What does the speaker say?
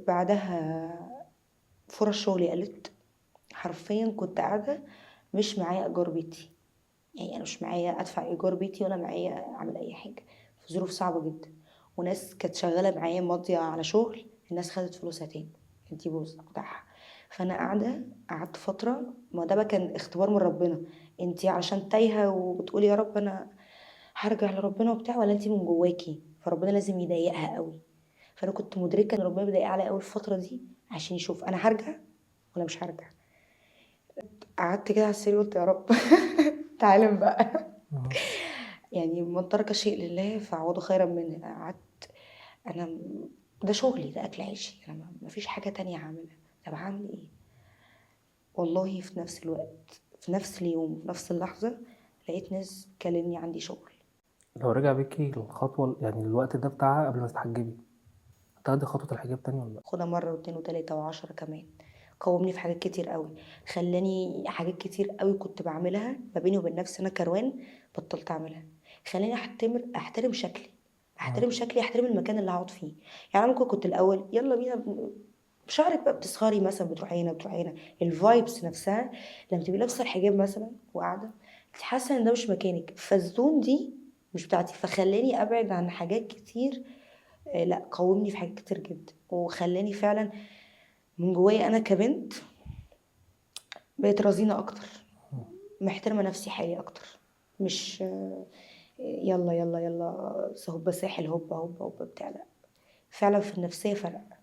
بعدها فرص شغلي قلت، حرفيا كنت قاعدة مش معايا ايجار بيتي، يعني انا مش معايا ادفع ايجار بيتي ولا معايا اعمل اي حاجة، في ظروف صعبة جدا. وناس كانت شغالة معايا ماضية على شغل، الناس خدت فلوسها تاني، انتي بوز بتاعها. فانا قعدت فترة، ما ده بقى كان اختبار من ربنا. انتي عشان تايهة وبتقولي يا رب انا هرجع لربنا وبتاع، ولا انتي من جواكي فربنا لازم يضايقها قوي. فانا كنت مدركة ان ربنا بيضايق عليا قوي الفترة دي عشان يشوف انا هرجع ولا مش هرجع. قعدت كده على السرير قلت يا رب تعالى بقى. آه. يعني من ترك شيء لله فعوضه خيرا منه. قعدت انا ده شغلي، ده اكل عيشي، انا ما فيش حاجه تانية هعملها. طب هعمل ايه؟ والله في نفس الوقت، في نفس اليوم، في نفس اللحظه، لقيت ناس كلمني عندي شغل. لو رجع بيكي الخطوة يعني الوقت ده بتاعها قبل ما تتحجبي، هتاخدي خطوة الحجاب تاني ولا لأ؟ خدها مره واتنين وتلاته وعشرة كمان. قومني في حاجات كتير قوي، خلاني حاجات كتير قوي كنت بعملها ما بيني وبين نفسي انا كروان بطلت اعملها. خلاني احترم شكلي، آه. احترم المكان اللي هقعد فيه. يعني أنا ممكن كنت الاول يلا بينا بشعرك بقى بتسهري مثلا، بتروحي هنا الفايبس نفسها. لما تبقي لابسه الحجاب مثلا وقاعده، انت حاسه ان ده مش مكانك، فالزون دي مش بتاعتي، فخلاني ابعد عن حاجات كتير. لا قومني في حاجات كتير جدا، وخلاني فعلا من جوايا انا كبنت بقيت رزينه اكتر، محترمه نفسي حالي اكتر. مش يلا يلا يلا هوبا ساحل هوبا هوبا هوبا بتاع، لا. فعلا في النفسيه فرق.